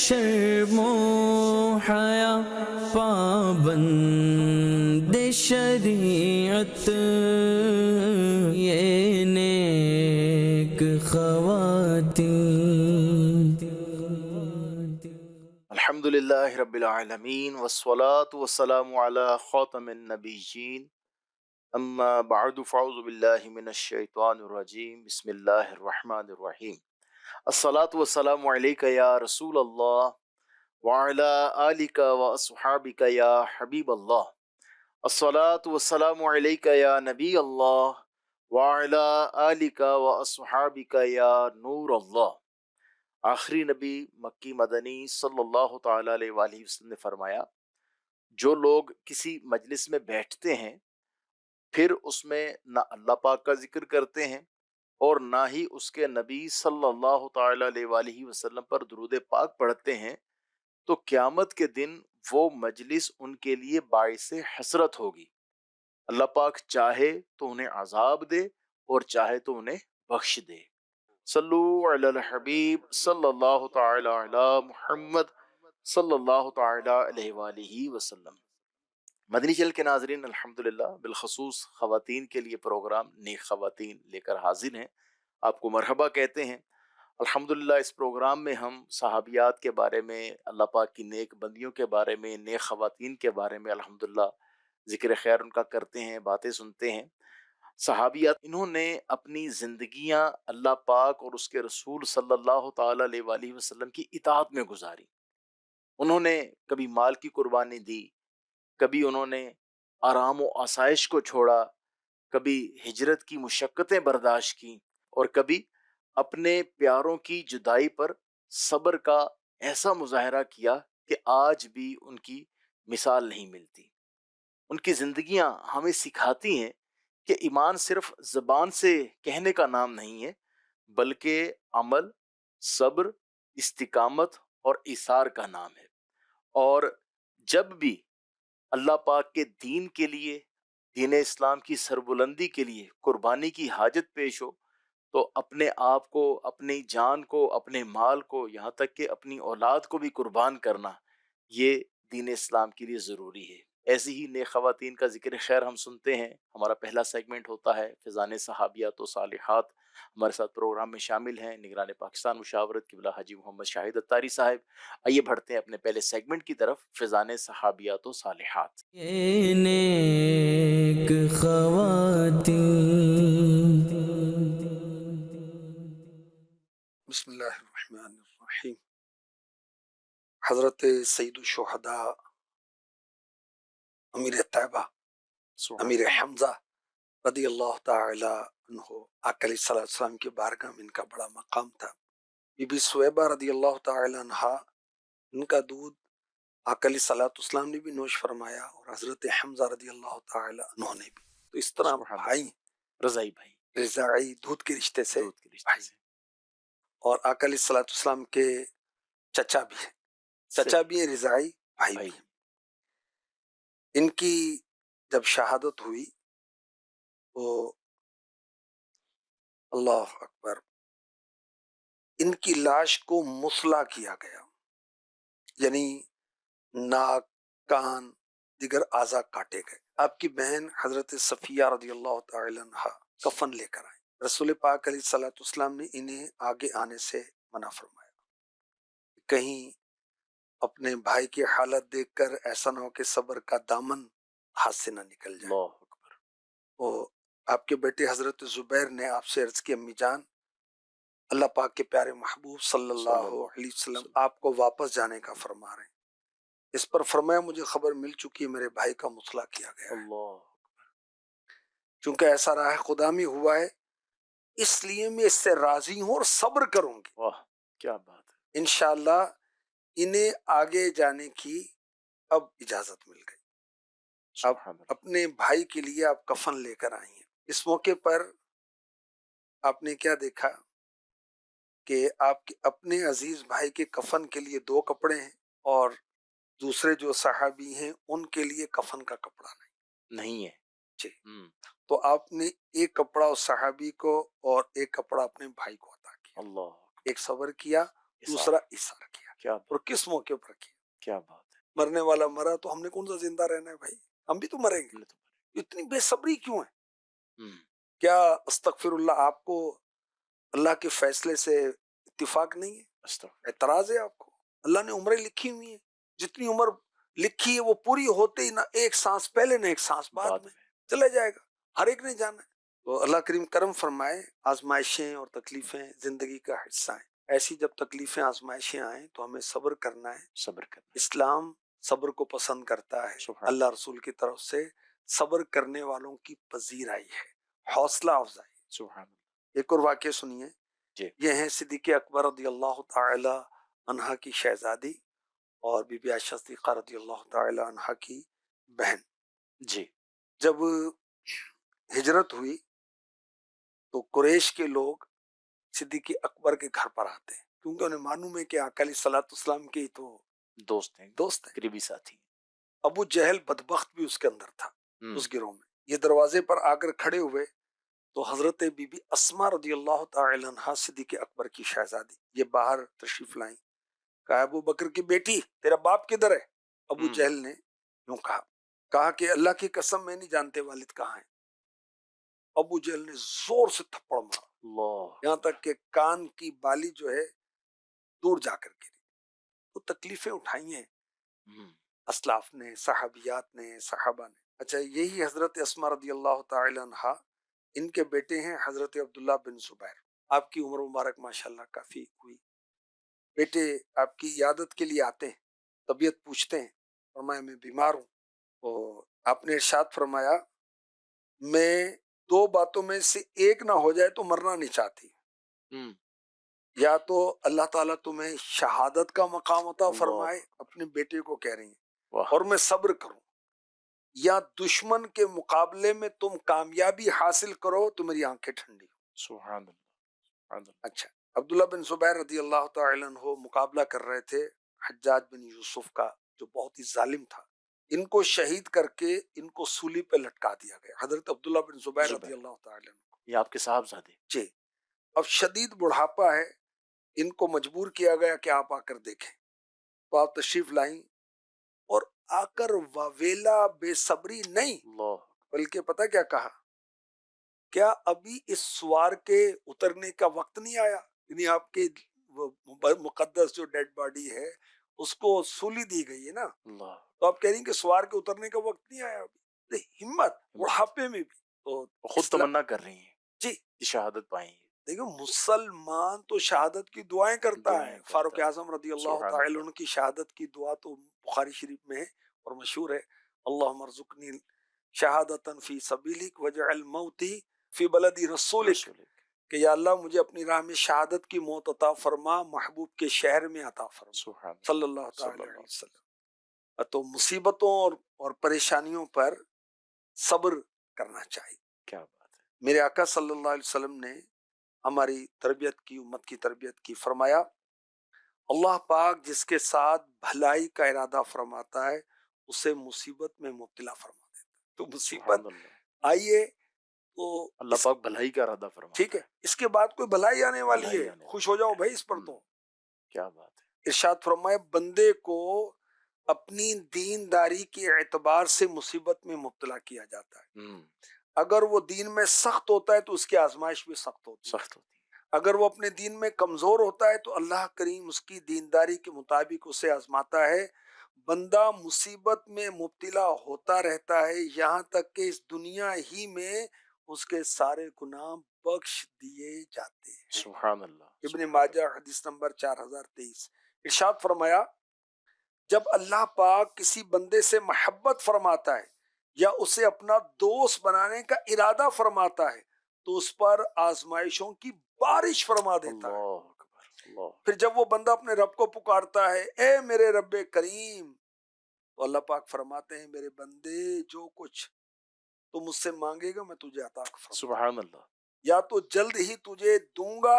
شرم و حیا پابند شریعت یہ نیک خواتین. الحمد للہ رب العالمین والصلاة والسلام علی خاتم النبیین اما بعد فاعوذ باللہ من الشیطان الرجیم بسم اللہ الرحمن الرحیم. الصلاة والسلام علیک یا رسول اللہ وعلی آلک واصحابک یا حبیب اللہ. الصلاة والسلام علیک یا نبی اللہ وعلی آلک واصحابک یا نور اللہ. آخری نبی مکی مدنی صلی اللہ تعالی علیہ وآلہ وسلم نے فرمایا، جو لوگ کسی مجلس میں بیٹھتے ہیں پھر اس میں نہ اللہ پاک کا ذکر کرتے ہیں اور نہ ہی اس کے نبی صلی اللہ تعالی علیہ وآلہ وسلم پر درود پاک پڑھتے ہیں تو قیامت کے دن وہ مجلس ان کے لیے باعث حسرت ہوگی. اللہ پاک چاہے تو انہیں عذاب دے اور چاہے تو انہیں بخش دے. صلو علی الحبیب صلی اللہ تعالی علی محمد صلی اللہ تعالی علیہ وآلہ وسلم. مدنی چینل کے ناظرین، الحمدللہ بالخصوص خواتین کے لیے پروگرام نیک خواتین لے کر حاضر ہیں. آپ کو مرحبا کہتے ہیں. الحمدللہ اس پروگرام میں ہم صحابیات کے بارے میں، اللہ پاک کی نیک بندیوں کے بارے میں، نیک خواتین کے بارے میں الحمدللہ ذکر خیر ان کا کرتے ہیں، باتیں سنتے ہیں. صحابیات انہوں نے اپنی زندگیاں اللہ پاک اور اس کے رسول صلی اللہ تعالی علیہ وآلہ وسلم کی اطاعت میں گزاری. انہوں نے کبھی مال کی قربانی دی، کبھی انہوں نے آرام و آسائش کو چھوڑا، کبھی ہجرت کی مشقتیں برداشت کی اور کبھی اپنے پیاروں کی جدائی پر صبر کا ایسا مظاہرہ کیا کہ آج بھی ان کی مثال نہیں ملتی. ان کی زندگیاں ہمیں سکھاتی ہیں کہ ایمان صرف زبان سے کہنے کا نام نہیں ہے، بلکہ عمل، صبر، استقامت اور ایثار کا نام ہے. اور جب بھی اللہ پاک کے دین کے لیے، دین اسلام کی سربلندی کے لیے قربانی کی حاجت پیش ہو تو اپنے آپ کو، اپنی جان کو، اپنے مال کو، یہاں تک کہ اپنی اولاد کو بھی قربان کرنا یہ دین اسلام کے لیے ضروری ہے. ایسی ہی نیک خواتین کا ذکر خیر ہم سنتے ہیں. ہمارا پہلا سیگمنٹ ہوتا ہے فیضان صحابیات و صالحات. ہمارے ساتھ پروگرام میں شامل ہیں نگران پاکستان مشاورت قبلہ حاجی محمد شاہد اتاری صاحب. آئیے بڑھتے ہیں اپنے پہلے سیگمنٹ کی طرف، فیضان صحابیات و صالحات. یہ نیک خواتین. بسم اللہ الرحمن الرحیم. حضرت سید الشہداء امیر طیبہ امیر حمزہ رضی اللہ تعالی عنہ، آقا علیہ السلام کی بارگاہ میں ان کا بڑا مقام تھا. بی بی سویبہ رضی اللہ تعالی عنہ، ان کا دودھ آقا علیہ السلام نے بھی نوش فرمایا اور حضرت حمزہ رضی اللہ تعالی عنہ نے بھی. تو اس طرح بھائی، رضائی بھائی، رضاعی دودھ کے رشتے سے دودھ کے رشتے بھائی. سے. اور آقا علیہ السلام کے چچا بھی ہیں، چچا بھی ہیں، رضاعی بھائی بھی ہیں. ان کی جب شہادت ہوئی تو اللہ اکبر، ان کی لاش کو مسلح کیا گیا، یعنی ناک، کان، دیگر اعضاء کاٹے گئے. آپ کی بہن حضرت صفیہ رضی اللہ تعالی عنہ کفن لے کر آئے. رسول پاک علیہ السلام نے انہیں آگے آنے سے منع فرمایا، کہیں اپنے بھائی کی حالت دیکھ کر ایسا نہ ہو کہ صبر کا دامن ہاتھ سے نہ نکل جائے. اللہ اکبر. اور آپ کے بیٹے حضرت زبیر نے آپ سے عرض کی، امی جان، اللہ پاک کے پیارے محبوب صلی اللہ علیہ وسلم آپ کو واپس جانے کا فرما رہے ہیں. اس پر فرمایا، مجھے خبر مل چکی ہے، میرے بھائی کا مسلح کیا گیا ہے. اللہ چونکہ ایسا راہ خدا میں ہوا ہے، اس لیے میں اس سے راضی ہوں اور صبر کروں گی. واہ کیا بات ہے. انشاءاللہ انہیں آگے جانے کی اب اجازت مل گئی. اب اپنے بھائی کے لیے آپ کفن لے کر آئی ہیں. اس موقع پر آپ نے کیا دیکھا کہ آپ کے اپنے عزیز بھائی کے کفن کے لیے 2 کپڑے ہیں اور دوسرے جو صحابی ہیں ان کے لیے کفن کا کپڑا نہیں ہے. جی. تو آپ نے ایک کپڑا اس صحابی کو اور ایک کپڑا اپنے بھائی کو عطا کیا. اللہ. ایک صبر کیا، دوسرا اثار کیا. کیا اور کس موقع پر کیا؟ کیا بات ہے. مرنے والا مرا تو ہم نے کون سا زندہ رہنا ہے بھائی؟ ہم بھی تو مریں گے. اللہ تو- اتنی بے صبری کیوں ہے؟ ہم، کیا استغفر اللہ آپ کو اللہ کے فیصلے سے اتفاق نہیں ہے؟ استغفر. اعتراض ہے آپ کو؟ اللہ نے عمریں لکھی ہوئی ہیں، جتنی عمر لکھی ہے وہ پوری ہوتے ہی نہ ایک سانس پہلے نہ ایک سانس بعد بعد میں میں. چلا جائے گا، ہر ایک نے جانا ہے. تو اللہ کریم کرم فرمائے، آزمائشیں اور تکلیفیں زندگی کا حصہ ہیں. ایسی جب تکلیفیں آزمائشیں آئیں تو ہمیں صبر کرنا ہے. صبر کرنا. اسلام صبر کو پسند کرتا ہے. سبحان اللہ رسول کی طرف سے صبر کرنے والوں کی پذیرائی ہے، حوصلہ افزائی. سبحان اللہ. ایک اور واقعہ سنیے. جی. یہ ہیں صدیق اکبر رضی اللہ تعالی عنہا کی شہزادی اور بی بی عائشہ صدیقہ رضی اللہ تعالی عنہا کی بہن. جی. جب ہجرت ہوئی تو قریش کے لوگ صدیق اکبر کے گھر پر آتے ہیں، کیونکہ انہیں معلوم ہے کہ آقا علیہ الصلوۃ والسلام کے تو دوست ہیں، دوست ہیں. قریبی ساتھی. ابو جہل بدبخت بھی اس کے اندر تھا، ہم، اس گروہ میں. یہ دروازے پر آ کر کھڑے ہوئے تو حضرت بی بی اسما رضی اللہ تعالی عنہا صدیق اکبر کی شہزادی یہ باہر تشریف لائیں. کہا ابو بکر کی بیٹی تیرا باپ کدھر ہے؟ ابو ہم، جہل نے یوں کہا کہ اللہ کی قسم میں نہیں جانتے والد کہاں ہیں. ابو جہل نے زور سے تھپڑ مارا، اللہ. یہاں تک کہ کان کی بالی جو ہے دور جا کر گری. تو تکلیفیں اٹھائی ہیں ہم، اسلاف نے، صحابیات نے، صحابہ نے. اچھا، یہی حضرت اسما رضی اللہ تعالی عنہا، ان کے بیٹے ہیں حضرت عبداللہ بن زبیر. آپ کی عمر مبارک ماشاءاللہ کافی ہوئی. بیٹے آپ کی عیادت کے لیے آتے ہیں، طبیعت پوچھتے ہیں. فرمایا میں بیمار ہوں. اور آپ نے ارشاد فرمایا میں دو باتوں میں سے ایک نہ ہو جائے تو مرنا نہیں چاہتی. ہم، یا تو اللہ تعالیٰ تمہیں شہادت کا مقام عطا اللہ. فرمائے، اپنے بیٹے کو کہہ رہی ہیں، واہ. اور میں صبر کروں، یا دشمن کے مقابلے میں تم کامیابی حاصل کرو تو میری آنکھیں ٹھنڈی ہو. سبحان اللہ. سبحان اللہ. اچھا، عبداللہ بن زبیر رضی اللہ تعالی عنہ مقابلہ کر رہے تھے حجاج بن یوسف کا، جو بہت ہی ظالم تھا. ان کو شہید کر کے ان کو سولی پہ لٹکا دیا گیا، حضرت عبداللہ بن زبیر زبیر. رضی اللہ تعالی عنہ. یہ آپ کے صاحبزادے. جی. اب شدید بڑھاپا ہے، ان کو مجبور کیا گیا کہ آپ آ کر دیکھیں. تو آپ تشریف لائیں اور آ کر واویلا بے صبری نہیں، اللہ. بلکہ پتہ کیا کہا؟ کیا ابھی اس سوار کے اترنے کا وقت نہیں آیا؟ یعنی آپ کے وہ مقدس جو ڈیڈ باڈی ہے اس کو سولی دی گئی ہے نا، اللہ. تو آپ کہہ رہی ہیں کہ سوار کے اترنے کا وقت نہیں آیا ابھی. ہمت بڑھاپے میں بھی. تو خود تمنا کر رہی ہیں جی کہ شہادت پائیں گے. دیکھو، مسلمان تو شہادت کی دعائیں کرتا دعائیں ہے. کرتا فاروق ہے. اعظم رضی اللہ سبحان تعالی اللہ. عنہ کی شہادت کی دعا تو بخاری شریف میں ہے اور مشہور ہے. اللہم ارزقنی شہادتاً فی سبیلک وجعل موتی فی بلدی رسولک، رسول. کہ یا اللہ مجھے اپنی راہ میں شہادت کی موت عطا فرما، محبوب کے شہر میں عطا فرما، سبحان اللہ. صلی اللہ صلی تعالی علیہ اللہ. وسلم. تو مصیبتوں اور پریشانیوں پر صبر کرنا چاہیے. کیا بات ہے. میرے آقا صلی اللہ علیہ وسلم نے ہماری تربیت کی، امت کی تربیت کی. فرمایا اللہ پاک جس کے ساتھ بھلائی کا ارادہ فرماتا ہے اسے مصیبت میں مبتلا فرما دیتا ہے. تو مصیبت سبحان اللہ. آئیے تو اللہ پاک بھلائی کا ارادہ فرماتا ٹھیک ہے، اس کے بعد کوئی بھلائی آنے والی بھلائی ہے، آنے خوش ہو جاؤ والی ہے. بھائی اس پر. تو کیا بات ہے. ارشاد فرمائے بندے کو اپنی دینداری کے اعتبار سے مصیبت میں مبتلا کیا جاتا ہے. ہم، اگر وہ دین میں سخت ہوتا ہے تو اس کی آزمائش بھی سخت ہوتی ہے. سخت ہوتی ہے. اگر وہ اپنے دین میں کمزور ہوتا ہے تو اللہ کریم اس کی دینداری کے مطابق اسے آزماتا ہے. بندہ مصیبت میں مبتلا ہوتا رہتا ہے یہاں تک کہ اس دنیا ہی میں اس کے سارے گناہ بخش دیے جاتے ہیں. سبحان اللہ. ابن ماجہ حدیث نمبر 4023. ارشاد فرمایا جب اللہ پاک کسی بندے سے محبت فرماتا ہے یا اسے اپنا دوست بنانے کا ارادہ فرماتا ہے تو اس پر آزمائشوں کی بارش فرما دیتا ہے. اللہ اکبر. اللہ. پھر جب وہ بندہ اپنے رب کو پکارتا ہے اے میرے رب کریم، تو اللہ پاک فرماتے ہیں میرے بندے جو کچھ تو مجھ سے مانگے گا میں تجھے عطا فرماؤں گا، سبحان اللہ. یا تو جلد ہی تجھے دوں گا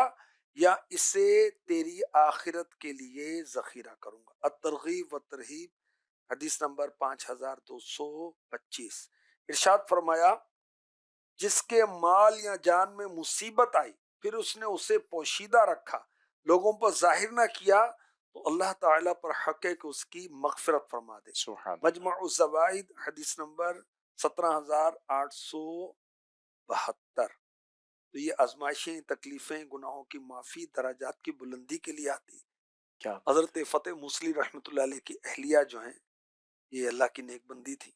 یا اسے تیری آخرت کے لیے ذخیرہ کروں گا. الترغیب و ترہیب حدیث نمبر 5225. ارشاد فرمایا جس کے مال یا جان میں مصیبت آئی پھر اس نے اسے پوشیدہ رکھا، لوگوں پر ظاہر نہ کیا، تو اللہ تعالیٰ پر حق ہے کہ اس کی مغفرت فرما دے۔ سبحان مجمع الزوائد حدیث نمبر 17,872۔ تو یہ آزمائشیں، تکلیفیں، گناہوں کی معافی، درجات کی بلندی کے لیے آتی۔ کیا حضرت فتح موصلی رحمۃ اللہ علیہ کی اہلیہ جو ہیں یہ اللہ کی نیک بندی تھی،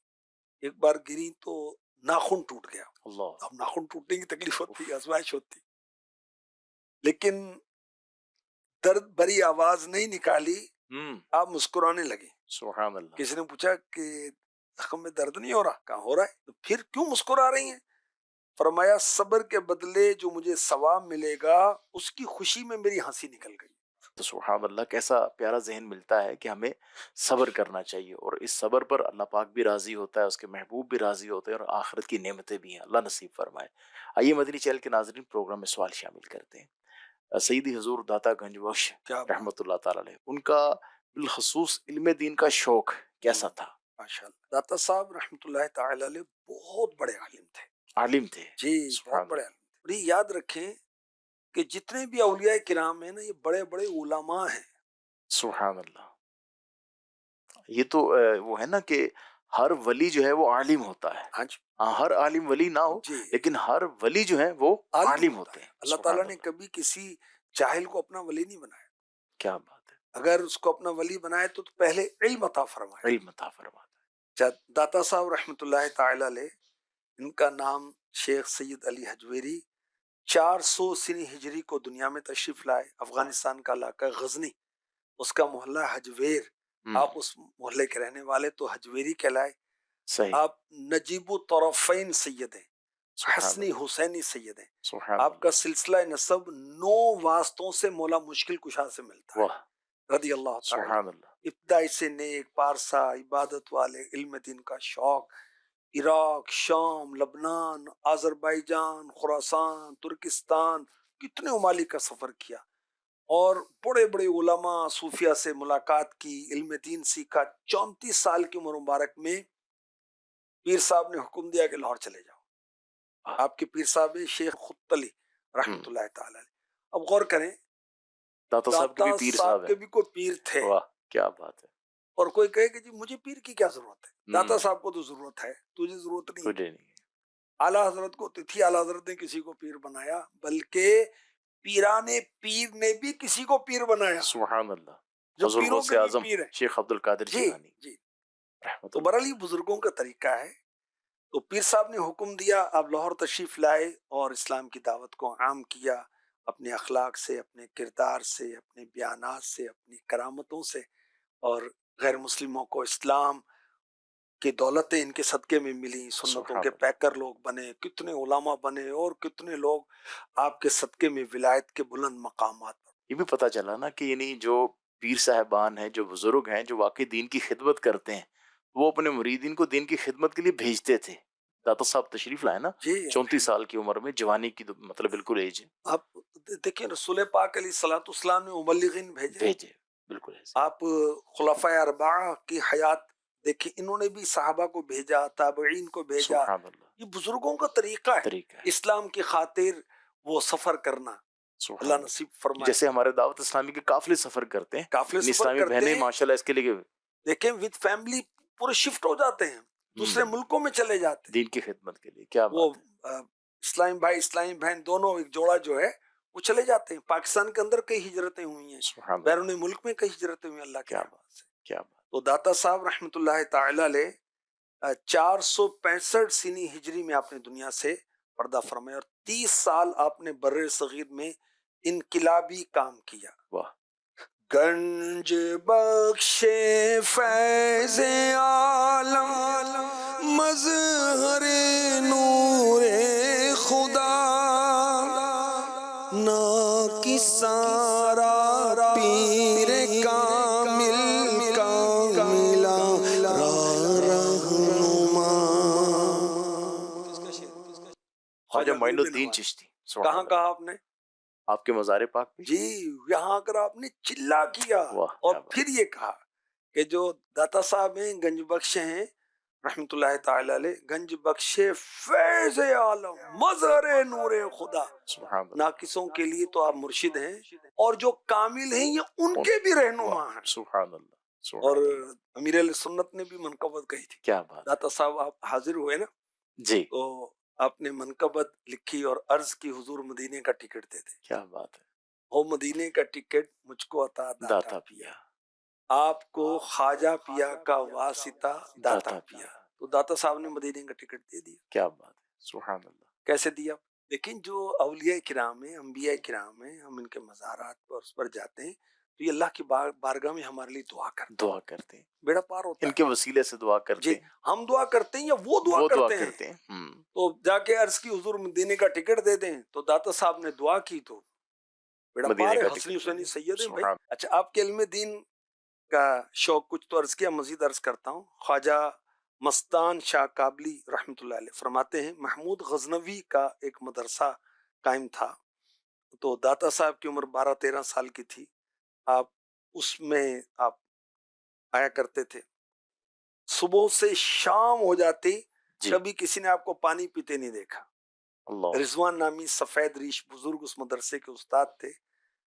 ایک بار گری تو ناخن ٹوٹ گیا۔ اللہ اب ناخن ٹوٹنے کی تکلیف ہوتی، آزمائش ہوتی، لیکن درد بھری آواز نہیں نکالی، آپ مسکرانے لگے۔ سبحان اللہ کسی نے پوچھا کہ زخم میں درد نہیں ہو رہا؟ کہا ہو رہا ہے۔ تو پھر کیوں مسکرا رہی ہیں؟ فرمایا صبر کے بدلے جو مجھے ثواب ملے گا اس کی خوشی میں میری ہنسی نکل گئی۔ تو سبحان اللہ، کیسا پیارا ذہن ملتا ہے کہ ہمیں صبر کرنا چاہیے، اور اس صبر پر اللہ پاک بھی راضی ہوتا ہے، اس کے محبوب بھی راضی ہوتے ہیں، اور آخرت کی نعمتیں بھی ہیں، اللہ نصیب فرمائے۔ آئیے مدنی چینل کے ناظرین، پروگرام میں سوال شامل کرتے ہیں۔ سیدی حضور داتا گنج بخش کیا رحمۃ اللہ تعالی علیہ، ان کا بالخصوص علم دین کا شوق کیسا تھا؟ ماشاءاللہ، داتا صاحب رحمۃ اللہ تعالی علیہ بہت بڑے عالم تھے۔ عالم تھے جی سبحان بہت بڑے عالم تھے۔ اور یہ یاد رکھیں کہ جتنے بھی اولیاء کرام ہیں نا، یہ بڑے بڑے علماء ہیں۔ سبحان اللہ۔ یہ تو وہ ہے نا کہ ہر ولی جو ہے وہ عالم ہوتا ہے۔ ہاں جی ہر عالم ولی نہ ہو، جی، لیکن ہر ولی جو ہے وہ عالم ہوتے ہیں۔ اللہ تعالیٰ نے کبھی کسی جاہل کو اپنا ولی نہیں بنایا۔ کیا بات ہے، اگر اس کو اپنا ولی بنائے تو پہلے علم عطا فرمائے۔ علم عطا فرماتا ہے۔ داتا صاحب رحمۃ اللہ تعالی علیہ، ان کا نام شیخ سید علی حجویری 400 سنی ہجری کو دنیا میں تشریف لائے۔ افغانستان کا علاقہ غزنی، اس کا محلہ حجویر، آپ اس محلے کے رہنے والے تو حجویری کہلائے۔ صحیح، آپ نجیب الطرفین سید ہیں، سبحان حسنی حسینی سید ہیں۔ سبحان آپ کا سلسلہ نسب 9 واسطوں سے مولا مشکل کشا سے ملتا ہے، واہ، رضی اللہ تعالی۔ سبحان اللہ۔ ابتدائی سے نیک، پارسا، عبادت والے، علم دین کا شوق، عراق، شام، لبنان، آذربائیجان، خراسان، ترکستان، کتنے ممالک کا سفر کیا، اور بڑے بڑے علماء صوفیہ سے ملاقات کی، علم دین سیکھا۔ 34 سال کی عمر مبارک میں پیر صاحب نے حکم دیا کہ لاہور چلے جاؤ۔ آپ کے پیر صاحب شیخ خطلی رحمۃ اللہ تعالی علیہ۔ اب غور کریں، داتا صاحب کے بھی پیر صاحب کے ہیں، بھی کوئی پیر تھے، واہ کیا بات ہے۔ اور کوئی کہے کہ جی مجھے پیر کی کیا ضرورت ہے؟ داتا صاحب کو تو ضرورت ہے، تجھے ضرورت نہیں۔ تجھے نہیں، اعلیٰ حضرت کو تھی، اعلیٰ حضرت نے کسی کو پیر بنایا، بلکہ پیران پیر نے بھی کسی کو پیر بنایا، سبحان اللہ۔ جو حضور پیروں غوث کے بھی اعظم پیر ہیں۔ شیخ عبد القادر جی جیلانی جی، رحمۃ تو اللہ۔ برحال یہ بزرگوں کا طریقہ ہے۔ تو پیر صاحب نے حکم دیا، آپ لاہور تشریف لائے اور اسلام کی دعوت کو عام کیا، اپنے اخلاق سے، اپنے کردار سے، اپنے بیانات سے، اپنی کرامتوں سے، اور غیر مسلموں کو اسلام کی دولتیں ان کے صدقے میں ملی، سنتوں سبحان کے اللہ۔ پیکر لوگ بنے، کتنے علماء بنے، اور کتنے لوگ آپ کے صدقے میں ولایت کے بلند مقامات پر۔ یہ بھی پتہ چلا نا کہ یعنی جو پیر صاحبان ہیں، جو بزرگ ہیں، جو واقعی دین کی خدمت کرتے ہیں، وہ اپنے مریدین کو دین کی خدمت کے لیے بھیجتے تھے۔ داتا صاحب تشریف لائے نا جی 34 سال کی عمر میں، جوانی کی مطلب بالکل ایج ہے، آپ دیکھیں، رسول پاک علیہ الصلوۃ والسلام نے مبلغین بھیجے۔ بھیجے بالکل ایسے۔ آپ خلفائے اربعہ کی حیات دیکھیں، انہوں نے بھی صحابہ کو بھیجا، تابعین کو بھیجا۔ سبحان اللہ، یہ بزرگوں کا طریقہ ہے، طریقہ ہے، اسلام کی خاطر وہ سفر کرنا، سبحان اللہ اللہ۔ نصیب فرمائے۔ جیسے ہمارے دعوت اسلامی کے قافلے سفر کرتے ہیں، قافلے سفر اسلامی کرتے بہنیں ہیں، ماشاءاللہ اس کے لیے دیکھیں ود فیملی پورے شفٹ ہو جاتے ہیں، دوسرے ملکوں میں چلے جاتے ہیں۔ دین کی خدمت کے لیے، کیا وہ بات ہے۔ اسلامی بھائی، اسلامی بہن، دونوں ایک جوڑا جو ہے وہ چلے جاتے ہیں۔ پاکستان کے اندر کئی ہجرتیں ہوئی ہیں، سبحان اللہ، بیرون ملک میں کئی ہجرتیں ہوئی ہیں، اللہ کی کیا رحمت سے۔ کیا بات۔ تو داتا صاحب رحمۃ اللہ تعالی علیہ 465 سنی ہجری میں آپ نے دنیا سے پردہ فرمایا، اور 30 سال آپ نے بر صغیر میں انقلابی کام کیا۔ واہ، گنج بخش فیض عالم، مظہر نور خدا، نا کی سارا پیر کامل کاملا رہنما۔ خواجہ معین الدین چشتی، سبحان کہاں اللہ۔ کہا آپ نے؟ آپ کے مزار پاک بھی؟ جی، یہاں کر آپ نے چلا کیا، واہ، اور کیا بات۔ پھر یہ کہا کہ جو داتا صاحب ہیں، گنج بخش ہیں، رحمت اللہ تعالی علیہ گنج بخش فیض عالم مظہر نور خدا، سبحان اللہ، ناقصوں کے لیے تو آپ مرشد ہیں، اور جو کامل ہیں یہ ان کے بھی رہنما ہیں۔ سبحان اللہ، اور سبحان اللہ، امیر علیہ سنت نے بھی منقبت کہی تھی۔ کیا بات، داتا صاحب آپ حاضر ہوئے نا، جی تو آپ نے منقبت لکھی اور عرض کی حضور مدینے کا ٹکٹ دے دے، کیا بات ہے، وہ مدینے کا ٹکٹ مجھ کو عطا داتا داتا پیا، آپ کو خواجہ پیا کا واسطہ داتا داتا پیا۔ پیا، تو داتا صاحب نے مدینے کا ٹکٹ دے دیا۔ کیا بات ہے، سبحان اللہ، کیسے دیا؟ لیکن جو اولیاء کرام ہیں، انبیاء کرام ہیں، ہم ان کے مزارات پر اس پر جاتے ہیں تو یہ اللہ کی بارگاہ میں ہمارے لیے دعا کرتے ہیں، دعا کرتے ہیں، بیڑا پار ہوتا ان ہے۔ کے وسیلے سے دعا کرتے جی، ہیں، ہم دعا کرتے ہیں یا وہ دعا وہ دعا کرتے ہیں؟ کرتے ہیں، تو جا کے عرض کی حضور مدینے کا ٹکٹ دے دیں، تو داتا صاحب نے دعا کی تو بیڑا مدینے پار ہے، کا حسنی ٹکٹ حسینی سید ہیں بھائی۔ سبحان، اچھا، آپ کے علم دین کا شوق کچھ تو عرض کیا، مزید عرض کرتا ہوں۔ خواجہ مستان شاہ کابلی رحمۃ اللہ علیہ فرماتے ہیں محمود غزنوی کا ایک مدرسہ قائم تھا، تو داتا صاحب کی عمر 12-13 سال کی تھی، آپ اس میں آپ آیا کرتے تھے، صبح سے شام ہو جاتی جی، کبھی کسی نے آپ کو پانی پیتے نہیں دیکھا۔ اللہ، رضوان نامی سفید ریش بزرگ اس مدرسے کے استاد تھے،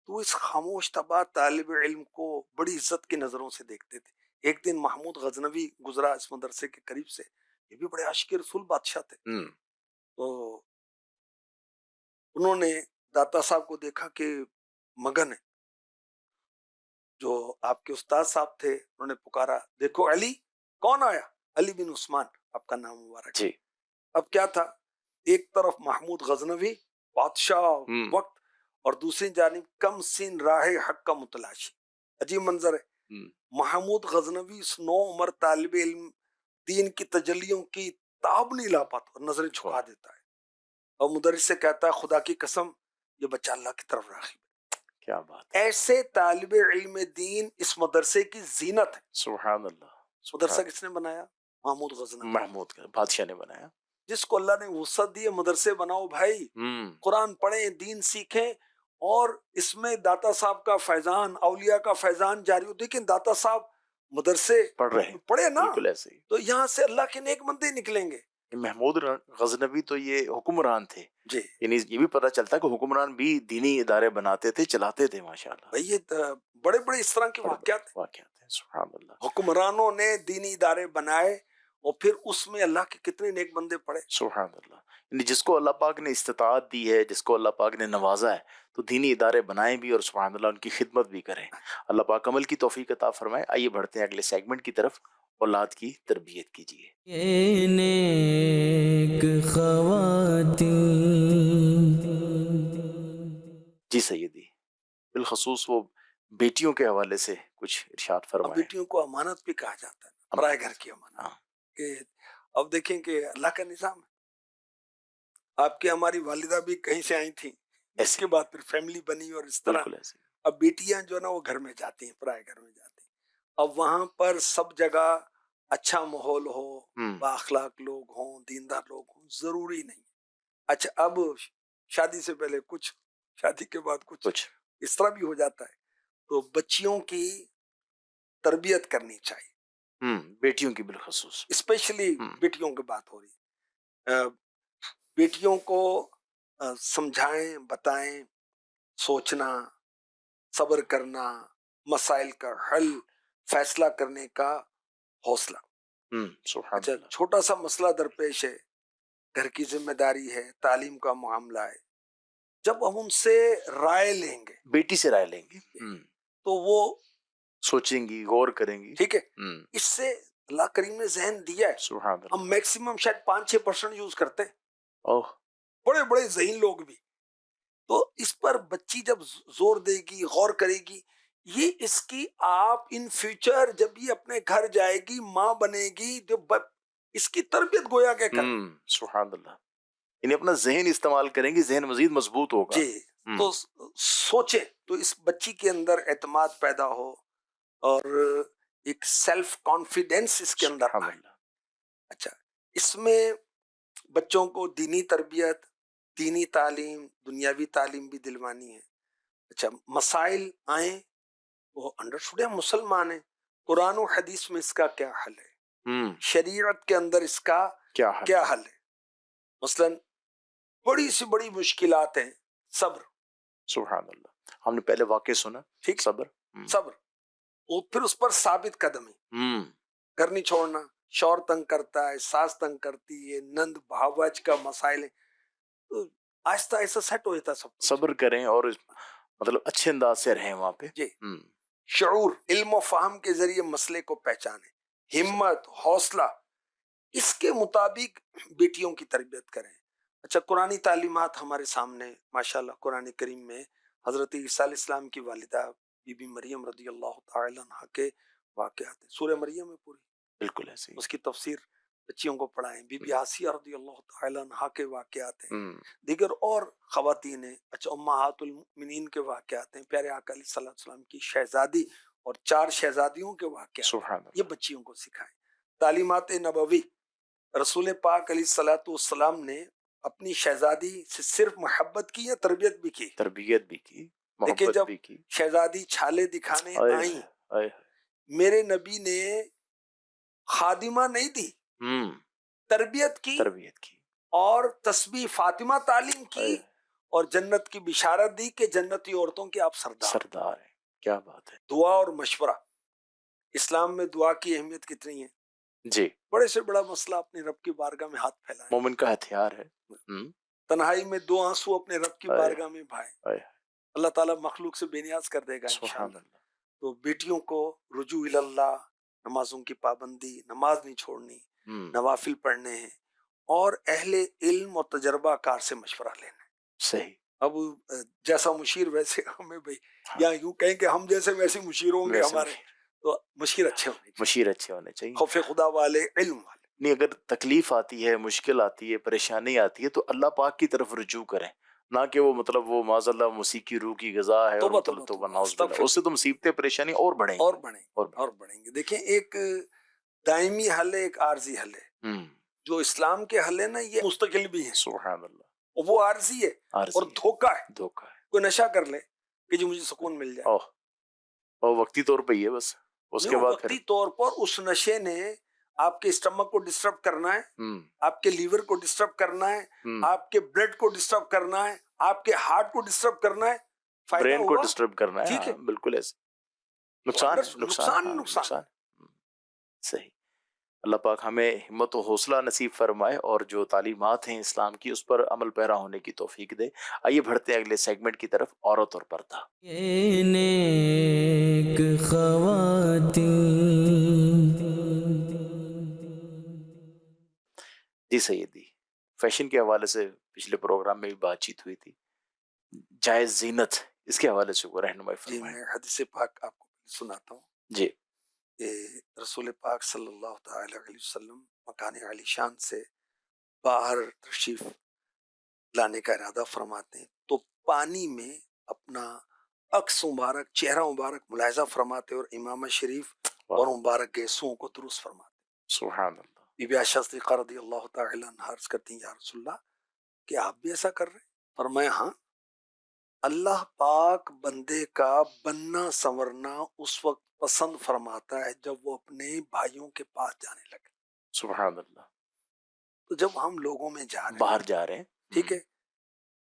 تو اس خاموش طبع طالب علم کو بڑی عزت کی نظروں سے دیکھتے تھے۔ ایک دن محمود غزنوی گزرا اس مدرسے کے قریب سے، یہ بھی بڑے عاشق رسول بادشاہ تھے، تو انہوں نے داتا صاحب کو دیکھا کہ مگن ہے۔ جو آپ کے استاد صاحب تھے انہوں نے پکارا، دیکھو علی، کون آیا؟ علی بن عثمان آپ کا نام مبارک۔ جی، اب کیا تھا، ایک طرف محمود غزنوی بادشاہ وقت، اور دوسری جانب کم سین راہ حق کا متلاشی۔ عجیب منظر ہے، محمود غزنوی اس نو عمر طالب علم دین کی تجلیوں کی تاب نہیں لا پاتا اور نظریں جھکا دیتا ہے، اور مدرس سے کہتا ہے خدا کی قسم یہ بچہ اللہ کی طرف راغب ہے۔ کیا بات، ایسے طالب علم دین اس مدرسے کی زینت ہے۔ سبحان اللہ، مدرسہ کس نے بنایا؟ محمود غزنوی، محمود کا بادشاہ نے بنایا، جس کو اللہ نے وسعت دی ہے مدرسے بناؤ بھائی، قرآن پڑھیں، دین سیکھیں، اور اس میں داتا صاحب کا فیضان، اولیاء کا فیضان جاری ہو۔ دیکھیں داتا صاحب مدرسے پڑھ رہے ہیں، پڑھے نا، بالکل ایسے ہی، تو یہاں سے اللہ کے نیک بندے نکلیں گے۔ محمود غزنوی تو یہ حکمران تھے، جی یعنی یہ بھی پتہ چلتا ہے کہ حکمران بھی دینی ادارے بناتے تھے، چلاتے تھے، ماشاءاللہ، بھائی یہ بڑے بڑے اس طرح کے واقعات ہیں۔ واقعات ہیں، سبحان اللہ، حکمرانوں نے دینی ادارے بنائے اور پھر اس میں اللہ کے کتنے نیک بندے پڑے۔ سبحان اللہ، یعنی جس کو اللہ پاک نے استطاعت دی ہے، جس کو اللہ پاک نے نوازا ہے، تو دینی ادارے بنائیں بھی اور سبحان اللہ ان کی خدمت بھی کریں۔ اللہ پاک عمل کی توفیق عطا فرمائے۔ آئیے بڑھتے ہیں اگلے سیگمنٹ کی طرف، اولاد کی تربیت کیجیے۔ یہ نیک خواتین، جی سیدی، بالخصوص وہ بیٹیوں کے حوالے سے کچھ ارشاد اب فرمائیں۔ بیٹیوں کو امانت بھی کہا جاتا ہے، پرائے گھر کی امانت، ہاں، کہ اب دیکھیں کہ اللہ کا نظام ہے۔ آپ کی ہماری والدہ بھی کہیں سے آئی تھیں، اس ایسے کے بعد پھر فیملی بنی، اور اس طرح بالکل ایسے، اب بیٹیاں جو نا وہ گھر میں جاتی ہیں، پرائے گھر میں جاتی ہیں، اب وہاں پر سب جگہ اچھا ماحول ہو، با اخلاق لوگ ہوں، دیندار لوگ ہوں، ضروری نہیں۔ اچھا، اب شادی سے پہلے کچھ، شادی کے بعد کچھ اس طرح بھی ہو جاتا ہے، تو بچیوں کی تربیت کرنی چاہیے، بیٹیوں کی بالخصوص، اسپیشلی بیٹیوں کی بات ہو رہی ہے۔ بیٹیوں کو سمجھائیں، بتائیں، سوچنا، صبر کرنا، مسائل کا حل، فیصلہ کرنے کا حوصلہ۔ سبحان اچھا، اللہ، چھوٹا سا مسئلہ درپیش ہے، گھر کی ذمہ داری ہے، تعلیم کا معاملہ ہے، جب ہم ان سے رائے لیں گے، بیٹی سے رائے لیں گے تو وہ سوچیں گی، غور کریں گی، ٹھیک ہے، اس سے اللہ کریم نے ذہن دیا ہے۔ سبحان اللہ، ہم میکسیمم شاید 5-6% یوز کرتے ہیں، اوہ، بڑے بڑے ذہین لوگ بھی۔ تو اس پر بچی جب زور دے گی، غور کرے گی، یہ اس کی آپ ان فیوچر جب یہ اپنے گھر جائے گی، ماں بنے گی، جو اس کی تربیت گویا کہ کریں۔ سبحان اللہ، یعنی اپنا ذہن استعمال کریں گی، ذہن مزید مضبوط ہوگا۔ جی، تو سوچے تو اس بچی کے اندر اعتماد پیدا ہو اور ایک سیلف کانفیڈینس اس کے اندر آئے۔ اچھا، اس میں بچوں کو دینی تربیت، دینی تعلیم، دنیاوی تعلیم بھی دلوانی ہے۔ اچھا، مسائل آئیں وہ انڈرسٹوڈ ہے، مسلمان ہیں، قرآن و حدیث میں اس کا کیا حل ہے، شریعت کے اندر اس کا کیا حل ہے؟ مثلا بڑی سی بڑی مشکلات ہیں، صبر، سبحان اللہ، ہم نے پہلے واقع سنا، ٹھیک، صبر، صبر، اور پھر اس پر ثابت قدمی، گھر نہیں چھوڑنا، شوہر تنگ کرتا ہے، ساس تنگ کرتی ہے، نند بھاوج کا مسائل ہے، تو آہستہ آہستہ سیٹ ہو جاتا سب کچھ۔ صبر کریں اور مطلب اچھے انداز سے رہیں وہاں پہ، جی، شعور، علم و فہم کے ذریعے مسئلے کو پہچانیں، ہمت، حوصلہ، اس کے مطابق بیٹیوں کی تربیت کریں۔ اچھا، قرآنی تعلیمات ہمارے سامنے ماشاءاللہ قرآن کریم میں حضرت عیسیٰ علیہ السلام کی والدہ بی بی مریم رضی اللہ تعالی عنہ کے واقعات ہیں، سورہ مریم میں پوری، بالکل ایسے ہی، اس کی تفسیر بچیوں کو پڑھائیں، بی بی آسیہ رضی اللہ تعالی عنہ کے واقعات ہیں، دیگر اور خواتین ہیں، اچھا امہات المؤمنین کے واقعات ہیں، پیارے آقا علیہ الصلوۃ والسلام کی شہزادی اور 4 شہزادیوں کے واقعات، سبحان یہ اللہ، بچیوں کو سکھائیں۔ تعلیمات نبوی، رسول پاک علیہ الصلوۃ والسلام نے اپنی شہزادی سے صرف محبت کی یا تربیت بھی کی؟ تربیت بھی کی، دیکھیں محبت جب بھی کی، شہزادی چھالے دکھانے آئیں، آئے، میرے نبی نے خادمہ نہیں دی، تربیت کی تربیت کی، اور تسبیح فاطمہ تعلیم کی اور جنت کی بشارت دی کہ جنتی عورتوں کے آپ سردار ہیں، کیا بات ہے، دعا اور مشورہ، اسلام میں دعا کی اہمیت کتنی ہے؟ جی، بڑے سے بڑا مسئلہ اپنے رب کی بارگاہ میں ہاتھ پھیلائیں، مومن کا ہتھیار ہے، تنہائی میں 2 آنسو اپنے رب کی بارگاہ میں بہائیں، اللہ تعالیٰ مخلوق سے بے نیاز کر دے گا سبحان انشاءاللہ۔ اللہ، تو بیٹیوں کو رجوع اللہ، نمازوں کی پابندی، نماز نہیں چھوڑنی، نوافل پڑھنے ہیں، اور اہل علم اور تجربہ کار سے مشورہ لینا ہے۔ صحیح، اب جیسا مشیر ویسے ہمیں بھائی، یا یوں کہیں کہ ہم جیسے ویسے مشیر ہوں گے ہمارے، تو مشیر اچھے ہونے چاہیے، مشیر اچھے ہونے چاہیے، خوف خدا والے، علم والے۔ نہیں، اگر تکلیف آتی ہے، مشکل آتی ہے، پریشانی آتی ہے تو اللہ پاک کی طرف رجوع کریں، نہ کہ وہ مطلب وہ معاذ اللہ موسیقی روح کی غذا ہے اور توبہ نعوذ باللہ، اس سے تو مصیبتیں پریشانی اور بڑھیں گی، اور بڑھیں گے۔ دیکھیں، ایک دائمی حل ہے، ایک عارضی حل ہے۔ جو اسلام کے حل ہے نا، یہ مستقل بھی ہیں، سبحان اللہ، وہ عارضی ہے اور دھوکہ ہے۔ دھوکہ ہے، کوئی نشہ کر لے کہ جو مجھے سکون مل جائے، اور وقتی طور پہ یہ بس، اس کے بعد وقتی طور پر اس نشے نے آپ کے اسٹمک کو ڈسٹرب کرنا ہے، آپ کے لیور کو ڈسٹرب کرنا ہے، آپ کے بلڈ کو ڈسٹرب کرنا ہے، آپ کے ہارٹ کو ڈسٹرب کرنا ہے، برین کو ڈسٹرب کرنا ہے، ٹھیک ہے، بالکل ایسے، نقصان، صحیح۔ اللہ پاک ہمیں ہمت و حوصلہ نصیب فرمائے اور جو تعلیمات ہیں اسلام کی اس پر عمل پیرا ہونے کی توفیق دے۔ آئیے بڑھتے ہیں اگلے سیگمنٹ کی طرف، عورت اور پردہ۔ یہ نیک خواتین، جی سیدی، فیشن کے حوالے سے پچھلے پروگرام میں بھی بات چیت ہوئی تھی، جائز زینت، اس کے حوالے سے کوئی رہنمائی جی، فرمائیں۔ میں حدیث پاک آپ کو سناتا ہوں۔ جی، رسول پاک صلی اللہ تعالی علیہ وسلم مکان عالی شان سے باہر تشریف لانے کا ارادہ فرماتے ہیں تو پانی میں اپنا عکس مبارک، چہرہ مبارک ملاحظہ فرماتے اور امامہ شریف اور مبارک گیسوں کو درست فرماتے۔ سبحان اللہ۔ بی بی عائشہ صدیقہ رضی اللہ تعالی عنہا عرض کرتی ہیں، یا رسول اللہ، کہ آپ بھی ایسا کر رہے ہیں؟ فرمایا، ہاں، اللہ پاک بندے کا بننا سنورنا اس وقت پسند فرماتا ہے جب وہ اپنے بھائیوں کے پاس جانے لگے۔ سبحان اللہ۔ تو جب ہم لوگوں میں جا رہے ہیں، باہر جا رہے ہیں، ٹھیک ہے،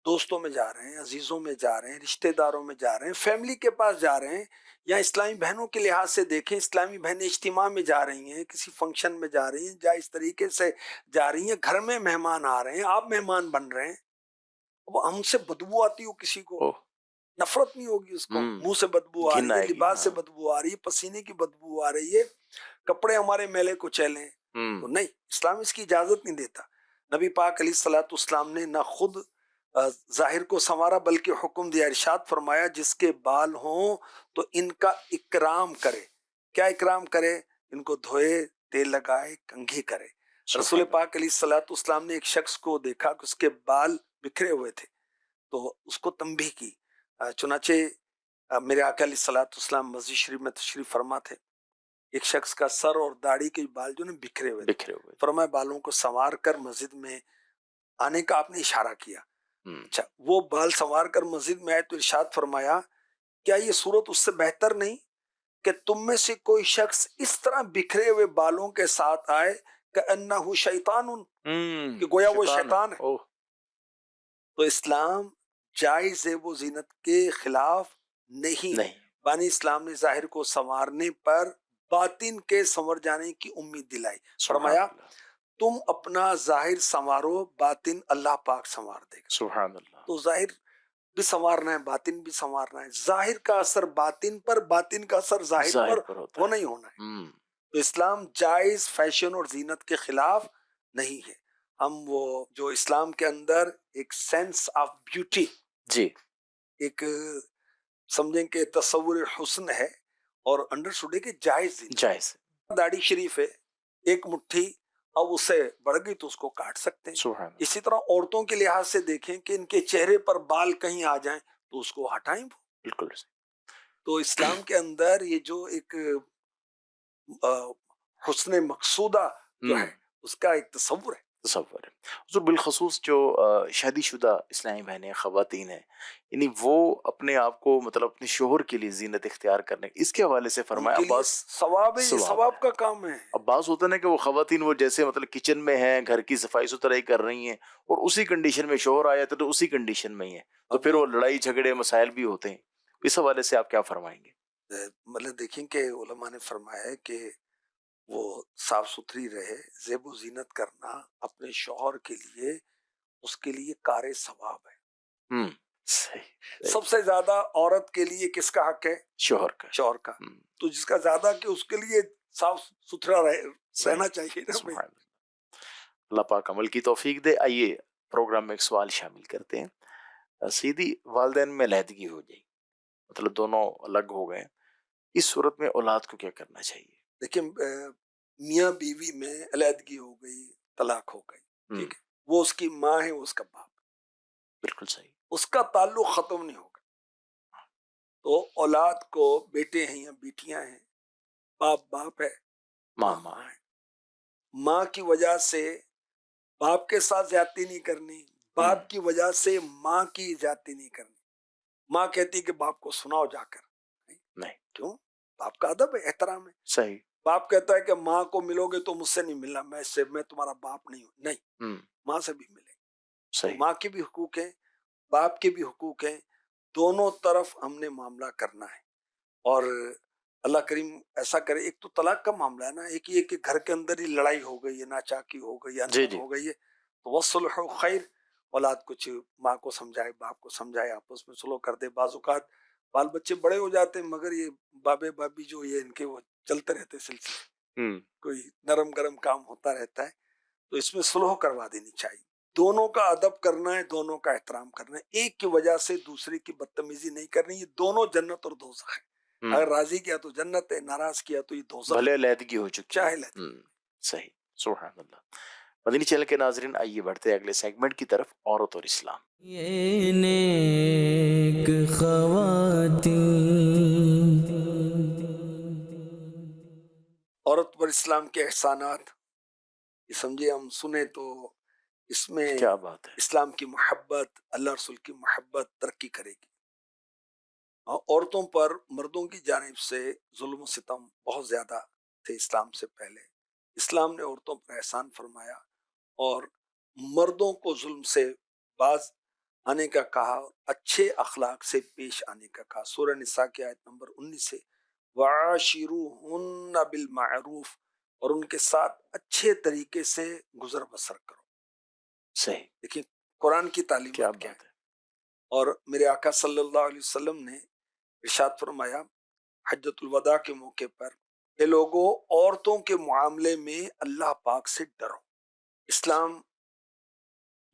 دوستوں میں جا رہے ہیں، عزیزوں میں جا رہے ہیں، رشتہ داروں میں جا رہے ہیں، فیملی کے پاس جا رہے ہیں، یا اسلامی بہنوں کے لحاظ سے دیکھیں، اسلامی بہنیں اجتماع میں جا رہی ہیں، کسی فنکشن میں جا رہی ہیں، یا اس طریقے سے جا رہی ہیں، گھر میں مہمان آ رہے ہیں، آپ مہمان بن رہے ہیں، اب ہم سے بدبو آتی ہو کسی کو، نفرت نہیں ہوگی اس کو، منہ سے بدبو آ رہی ہے، لباس سے بدبو آ رہی ہے، پسینے کی بدبو آ رہی ہے، کپڑے ہمارے میلے کو چلیں، تو نہیں، اسلام اس کی اجازت نہیں دیتا۔ نبی پاک علیہ الصلوۃ والسلام نے نہ خود ظاہر کو سنوارا بلکہ حکم دیا، ارشاد فرمایا، جس کے بال ہوں تو ان کا اکرام کرے۔ کیا اکرام کرے؟ ان کو دھوئے، تیل لگائے، کنگھی کرے۔ رسول پاک علیہ الصلوۃ والسلام نے ایک شخص کو دیکھا کہ اس کے بال بکھرے ہوئے تھے تو اس کو تنبیہ کی، چنانچہ میرے آقا علیہ الصلوۃ والسلام مسجد شریف میں تشریف فرما تھے، ایک شخص کا سر اور داڑھی کے بال جو نا بکھرے ہوئے تھے، فرمایا بالوں کو سنوار کر مسجد میں آنے کا آپ نے اشارہ کیا۔ اچھا، وہ بال سنوار کر مسجد میں آئے تو ارشاد فرمایا، کیا یہ صورت اس سے بہتر نہیں کہ تم میں سے کوئی شخص اس طرح بکھرے ہوئے بالوں کے ساتھ آئے کہ انہو شیطان، کہ گویا وہ شیطان ہے۔ اوہ تو اسلام جائز زیب و زینت کے خلاف نہیں ہے۔ نہیں، بانی اسلام نے ظاہر کو سنوارنے پر باطن کے سنور جانے کی امید دلائی۔ سبحان فرمایا اللہ، تم اپنا ظاہر سنوارو، باطن اللہ پاک سنوار دے گا۔ سبحان اللہ، تو ظاہر بھی سنوارنا ہے، باطن بھی سنوارنا ہے۔ ظاہر کا اثر باطن پر، باطن کا اثر ظاہر ظاہر پر پر ہوتا وہ ہے۔ نہیں ہونا ہے۔ تو اسلام جائز فیشن اور زینت کے خلاف نہیں ہے۔ ہم وہ جو اسلام کے اندر ایک سینس آف بیوٹی، جی ایک سمجھیں کہ تصور حسن ہے، اور انڈرسٹوڈ ہے کہ جائز زینت۔ جائز، داڑھی شریف ہے، ایک مٹھی اب اس سے بڑھ گئی تو اس کو کاٹ سکتے ہیں۔ سبحان اللہ، اسی طرح عورتوں کے لحاظ سے دیکھیں کہ ان کے چہرے پر بال کہیں آ جائیں تو اس کو ہٹائیں۔ بالکل تو اسلام کے اندر یہ جو ایک حسن مقصودہ جو ہے اس کا ایک تصور ہے۔ تصور ہے حضور، بالخصوص جو شادی شدہ اسلامی بہنیں، خواتین ہیں، یعنی وہ اپنے آپ کو مطلب اپنے شوہر کے لیے زینت اختیار کرنے، اس کے حوالے سے فرمایا ان کے لیے عباس، ثواب ہے، یہ ثواب ثواب ہے۔ کا کام ہے۔ اب بعض ہوتا ہے نا کہ وہ خواتین وہ جیسے مطلب کچن میں ہیں، گھر کی صفائی ستھرائی کر رہی ہیں، اور اسی کنڈیشن میں شوہر آیا تو اسی کنڈیشن میں ہی ہے، تو پھر وہ لڑائی جھگڑے مسائل بھی ہوتے ہیں۔ اس حوالے سے آپ کیا فرمائیں گے؟ مطلب دیکھیں کہ علماء نے فرمایا ہے کہ وہ صاف ستھری رہے، زیب و زینت کرنا اپنے شوہر کے لیے، اس کے لیے کار ثواب ہے۔ صحیح، سب سے زیادہ عورت کے لیے کس کا حق ہے؟ شوہر کا، شوہر کا۔ تو جس کا زیادہ کہ اس کے لیے صاف ستھرا رہنا چاہیے نا بھائی۔ سبحان اللہ پاک عمل کی توفیق دے۔ آئیے پروگرام میں ایک سوال شامل کرتے ہیں۔ سیدھی والدین میں علیحدگی ہو جائے، مطلب دونوں الگ ہو گئے، اس صورت میں اولاد کو کیا کرنا چاہیے؟ لیکن میاں بیوی میں علیحدگی ہو گئی، طلاق ہو گئی، ٹھیک ہے، وہ اس کی ماں ہے، وہ اس کا باپ، بالکل صحیح، اس کا تعلق ختم نہیں ہوگا۔ تو اولاد کو بیٹے ہیں یا بیٹیاں ہیں، باپ باپ ہے، ماں ماں ہے۔ ماں کی وجہ سے باپ کے ساتھ زیادتی نہیں کرنی، باپ کی وجہ سے ماں کی زیادتی نہیں کرنی۔ ماں کہتی کہ باپ کو سناؤ جا کر، نہیں، کیوں؟ باپ کا ادب ہے، احترام ہے۔ صحیح، باپ کہتا ہے کہ ماں کو ملو گے تو مجھ سے نہیں ملنا، میں تمہارا باپ نہیں ہوں، نہیں، ماں سے بھی ملے۔ صحیح، ماں کے بھی حقوق ہیں، باپ کے بھی حقوق ہیں، دونوں طرف ہم نے معاملہ کرنا ہے۔ اور اللہ کریم ایسا کرے۔ ایک تو طلاق کا معاملہ ہے نا، ایک یہ کہ گھر کے اندر ہی لڑائی ہو گئی ہے، ناچاکی ہو گئی ہے، جی انبن ہو گئی ہے، تو والصلح خیر، اولاد کچھ ماں کو سمجھائے، باپ کو سمجھائے، آپس میں صلح کر دے۔ بعض اوقات بال بچے بڑے ہو جاتے ہیں مگر یہ بابے بابی جو یہ ان کے وہ چلتے رہتے سلسلے، کوئی نرم گرم کام ہوتا رہتا ہے، تو اس میں صلح کروا دینی چاہیے۔ دونوں کا ادب کرنا ہے، دونوں کا احترام کرنا ہے، ایک کی وجہ سے دوسرے کی بدتمیزی نہیں کرنی۔ یہ دونوں جنت اور دوزخ ہے، اگر راضی کیا تو جنت ہے، ناراض کیا تو یہ دوزخ، بھلے علیحدگی ہو چکی چاہے ہے۔ علیحدگی۔ صحیح، سبحان اللہ۔ مدنی چینل کے ناظرین، آئیے بڑھتے ہیں اگلے سیگمنٹ کی طرف، عورت اور اسلام۔ یہ نیک خواتین، عورت پر اسلام کے احسانات یہ سمجھے ہم سنیں تو اس میں کیا بات ہے، اسلام کی محبت، اللہ رسول کی محبت ترقی کرے گی۔ عورتوں پر مردوں کی جانب سے ظلم و ستم بہت زیادہ تھے اسلام سے پہلے۔ اسلام نے عورتوں پر احسان فرمایا اور مردوں کو ظلم سے باز آنے کا کہا، اچھے اخلاق سے پیش آنے کا کہا۔ سورہ نساء کی آیت نمبر 19 سے وَعَاشِرُوهُنَّ بِالْمَعْرُوفِ، اور ان کے ساتھ اچھے طریقے سے گزر بسر کرو۔ صحیح، لیکن قرآن کی کیا تعلیمات کیا بات ہے؟ ہے، اور میرے آقا صلی اللہ علیہ وسلم نے ارشاد فرمایا حجۃ الوداع کے موقع پر کہ لوگوں، عورتوں کے معاملے میں اللہ پاک سے ڈرو۔ اسلام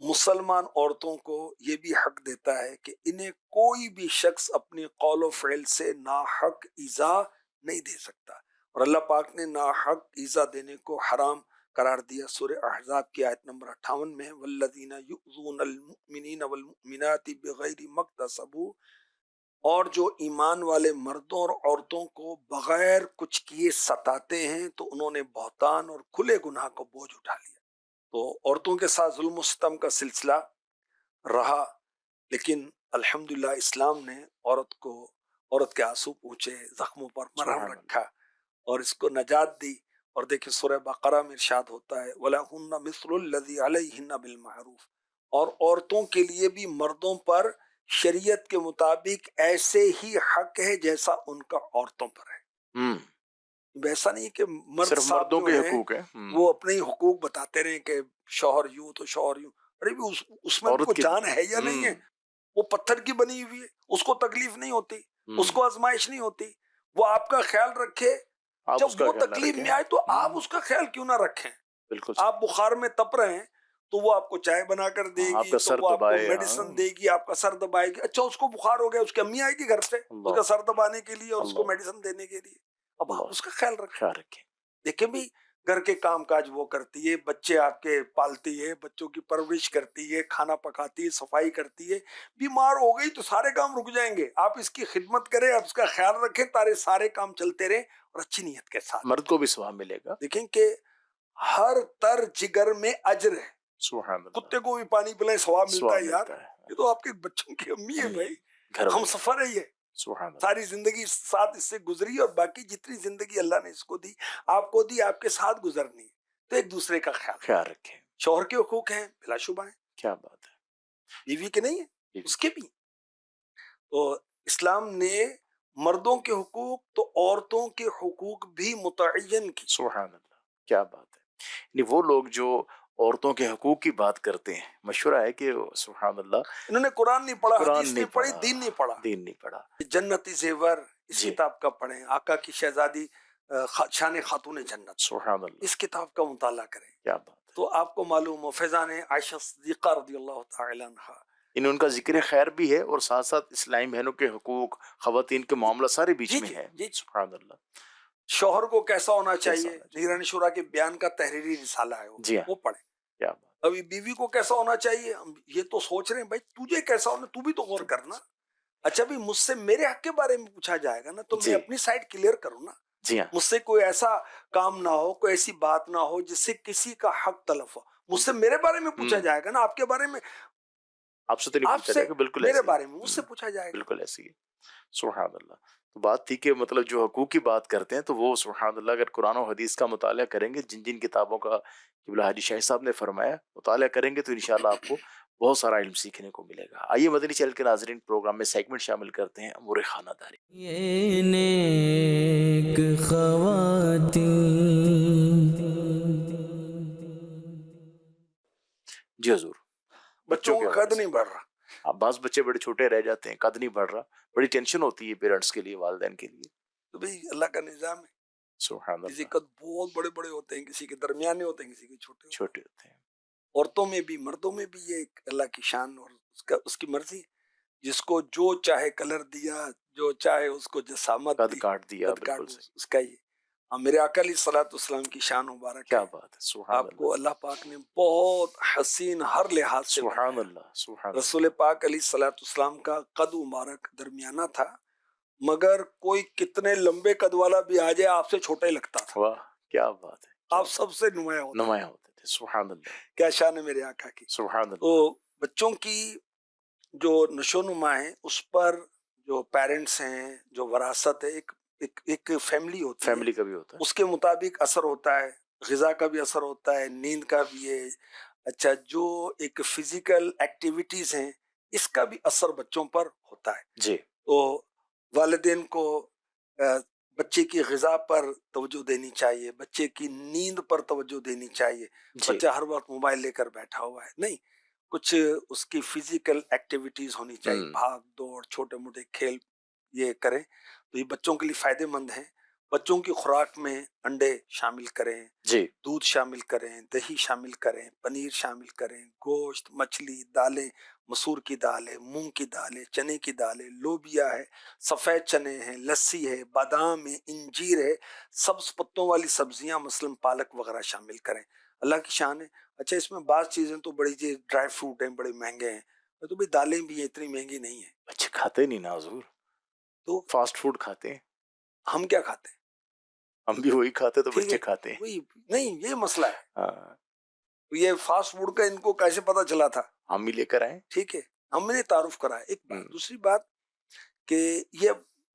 مسلمان عورتوں کو یہ بھی حق دیتا ہے کہ انہیں کوئی بھی شخص اپنی قول و فعل سے ناحق ایذا نہیں دے سکتا، اور اللہ پاک نے ناحق ایذا دینے کو حرام قرار دیا۔ سورہ احزاب کی آیت نمبر 58 میں والذین یؤذون المؤمنین والمؤمنات بغیر ما اکتسبوا، اور جو ایمان والے مردوں اور عورتوں کو بغیر کچھ کیے ستاتے ہیں تو انہوں نے بہتان اور کھلے گناہ کو بوجھ اٹھا لیا۔ تو عورتوں کے ساتھ ظلم و ستم کا سلسلہ رہا، لیکن الحمدللہ اسلام نے عورت کو عورت کے آنسو پوچھے، زخموں پر مرہم سبحان اللہ، رکھا اور اس کو نجات دی. اور دیکھیں سورہ بقرہ میں ارشاد ہوتا ہے وَلَهُنَّ مِثْلُ الَّذِي عَلَيْهِنَّ بِالْمَعْرُوفِ، اور عورتوں کے لیے بھی مردوں پر شریعت کے مطابق ایسے ہی حق ہے جیسا ان کا عورتوں پر ہے. ہم، ویسا نہیں کہ مرد صرف صاحب مردوں جو کے ہیں حقوق ہیں. ہم، وہ اپنے ہی حقوق بتاتے رہیں کہ شوہر یوں تو شوہر یوں. ارے بھی اس میں بھی عورت کوئی کی جان ہے یا نہیں ہے؟ ہم، وہ پتھر کی بنی ہوئی ہے، اس کو تکلیف نہیں ہوتی، ہم، اس کو آزمائش نہیں ہوتی، وہ آپ کا خیال رکھے. آپ اس جب کا وہ خیال نہ تکلیف رکھیں. میں آئے تو آپ ہم، اس کا خیال کیوں نہ رکھیں؟ بالکل صحیح. آپ بخار میں تپ رہے ہیں تو وہ آپ کو چائے بنا کر دے ہاں، آپ گی، کا تو سر وہ آپ کو دبائے. ہاں، میڈیسن دے گی، آپ کا سر دبائے گی. اچھا اس کو بخار ہو گیا، اس کی امی آئے گی گھر سے اس کا اللہ سر دبانے کے لیے اور اس کو اللہ میڈیسن دینے کے لیے. اب آپ اللہ، اس کا خیال رکھیں. خیال رکھیں. دیکھیں بھی گھر کے کام کاج وہ کرتی ہے، بچے آپ کے پالتی ہے، بچوں کی پرورش کرتی ہے، کھانا پکاتی ہے، صفائی کرتی ہے. بیمار ہو گئی تو سارے کام رک جائیں گے. آپ اس کی خدمت کریں، آپ اس کا خیال رکھیں تاکہ سارے کام چلتے رہیں اور اچھی نیت کے ساتھ. مرد کو بھی ثواب ملے گا. دیکھیں کہ ہر تر جگر میں اجر ہے. سبحان اللہ، کتے کو بھی پانی پلائیں ثواب ملتا ثواب ہے یار. ملتا ہے. یہ تو آپ کے بچوں کی امی ہے امی بھائی، گھر ہم والی. سفر ہے یہ. سبحان اللہ، ساری زندگی ساتھ اس سے گزری اور باقی جتنی زندگی اللہ نے اس کو دی آپ کو دی آپ کے ساتھ گزرنی ہے. تو ایک دوسرے کا خیال. خیال رکھیں. شوہر کے حقوق ہیں بلا شبہ ہیں، کیا بات ہے. بیوی کے نہیں ہیں، جی، اس کے بھی. تو اسلام نے مردوں کے حقوق تو عورتوں کے حقوق بھی متعین کی. سبحان اللہ، کیا بات ہے. یعنی وہ لوگ جو عورتوں کے حقوق کی بات کرتے ہیں، مشورہ ہے کہ سبحان اللہ انہوں نے قرآن نہیں پڑھا، قرآن حدیث نہیں نہیں پڑھی، پڑھا، دین نہیں پڑھا. دین نہیں پڑھا. جنتی زیور اس جی، کتاب کا پڑھیں، آقا کی شہزادی شان خاتون جنت، سبحان اللہ، اس کتاب کا مطالعہ کریں کیا بات ہے. تو آپ کو معلوم ہو. فیضان عائشہ صدیقہ رضی اللہ تعالی عنہا، ان کا ذکر خیر بھی ہے اور ساتھ ساتھ اسلامی بہنوں کے حقوق، خواتین کے معاملہ سارے بیچ جی میں جی ہے. جی. سبحان اللہ. شوہر کو کیسا ہونا کیسا چاہیے، ہونا چاہیے. نگرانی شورا کے بیان کا تحریری رسالہ ہے جی ہاں، وہ پڑھیں. کیا بات. ابھی بیوی کو کیسا ہونا چاہیے، ہم یہ تو سوچ رہے ہیں بھائی تجھے کیسا ہونا، تو بھی تو غور کرنا. اچھا بھی مجھ سے میرے حق کے بارے میں پوچھا جائے گا نا تو میں جی، اپنی سائڈ کلیئر کروں نا. جی ہاں، مجھ سے کوئی ایسا کام نہ ہو، کوئی ایسی بات نہ ہو جس سے کسی کا حق تلف ہو. مجھ سے میرے بارے میں پوچھا جائے گا نا، آپ کے بارے میں، آپ سے تو نہیں آپ پوچھا سے جائے گا. بالکل میرے ایسے ہی. بارے میں مجھ سے پوچھا جائے گا. بالکل ایسے ہی. سبحان اللہ. تو بات تھی کہ مطلب جو حقوق کی بات کرتے ہیں تو وہ سبحان اللہ اگر قرآن و حدیث کا مطالعہ کریں گے، جن جن کتابوں کا قبلہ حاجی شاہی صاحب نے فرمایا مطالعہ کریں گے تو انشاءاللہ آپ کو بہت سارا علم سیکھنے کو ملے گا. آئیے مدنی چینل کے ناظرین پروگرام میں سیگمنٹ شامل کرتے ہیں امور خانہ داری. یہ نیک خواتین. جی حضور. بچوں کے کا حوالے قد سے. نہیں بڑھ رہا. اب بعض بچے بڑے چھوٹے رہ جاتے ہیں، قد نہیں بڑھ رہا، بڑی ٹینشن ہوتی ہے پیرنٹس کے لیے، والدین کے لیے. تو بھئی اللہ کا نظام ہے، سبحان کسی اللہ. قد بہت بڑے بڑے ہوتے ہیں، کسی کے درمیانے ہوتے ہیں، کسی کے چھوٹے ہوتے ہیں. چھوٹے ہوتے ہیں. عورتوں میں بھی مردوں میں بھی یہ ایک اللہ کی شان اور اس کی مرضی ہے. جس کو جو چاہے کلر دیا، جو چاہے اس کو جسامت قد دی، کاٹ دیا. قد بالکل کاٹ صحیح. اس کا. یہ میرے آقا علیہ الصلوۃ والسلام کی شان مبارک کیا ہے. بات ہے. سبحان آپ اللہ. کو اللہ پاک نے بہت حسین ہر لحاظ سے سبحان بنایا. اللہ. سبحان اللہ. رسول پاک علیہ الصلوۃ والسلام کا قد مبارک درمیانہ تھا، مگر کوئی کتنے لمبے قد والا بھی آ جائے آپ سے چھوٹا ہی لگتا تھا. واہ، کیا بات ہے. کیا آپ سب سے نمایاں ہوتے. نمایاں ہوتے تھے. سبحان اللہ. کیا شان ہے میرے آقا کی. سبحان تو اللہ. بچوں کی جو نشو نما ہے اس پر جو پیرنٹس ہیں، جو وراثت ہے، ایک فیملی ہوتی ہے، فیملی کا بھی ہوتا ہے. اس کے مطابق اثر ہوتا ہے. غذا کا بھی اثر ہوتا ہے، نیند کا بھی ہے. اچھا جو ایک فزیکل ایکٹیویٹیز ہیں اس کا بھی اثر بچوں پر ہوتا ہے. جی. تو والدین کو بچے کی غذا پر توجہ دینی چاہیے، بچے کی نیند پر توجہ دینی چاہیے. جی. بچہ ہر وقت موبائل لے کر بیٹھا ہوا ہے، نہیں، کچھ اس کی فزیکل ایکٹیویٹیز ہونی چاہیے، بھاگ دوڑ، چھوٹے موٹے کھیل یہ کریں تو یہ بچوں کے لیے فائدے مند ہیں. بچوں کی خوراک میں انڈے شامل کریں، جی. دودھ شامل کریں، دہی شامل کریں، پنیر شامل کریں، گوشت، مچھلی، دالیں، مسور کی دال ہے، مونگ کی دال ہے، چنے کی دال ہے، لوبیا ہے، سفید چنے ہیں، لسی ہے، بادام ہے، انجیر ہے، سبز پتوں والی سبزیاں مثلا پالک وغیرہ شامل کریں. اللہ کی شان ہے. اچھا اس میں بعض چیزیں تو بڑی ڈرائی فروٹ ہیں، بڑے مہنگے ہیں، تو بھی دالیں بھی اتنی مہنگی نہیں ہیں. بچے کھاتے نہیں نا حضور، تو فاسٹ فوڈ کھاتے ہیں. ہم کیا کھاتے ہیں؟ ہم بھی وہی کھاتے تو ٹھیک بچے ہے، کھاتے ہیں. وہی نہیں، یہ مسئلہ ہے. ہاں، یہ فاسٹ فوڈ کا ان کو کیسے پتا چلا تھا؟ ہم ہی لے کر آئے. ٹھیک ہے، ہم نے تعارف کرا. ایک بات. دوسری بات کہ یہ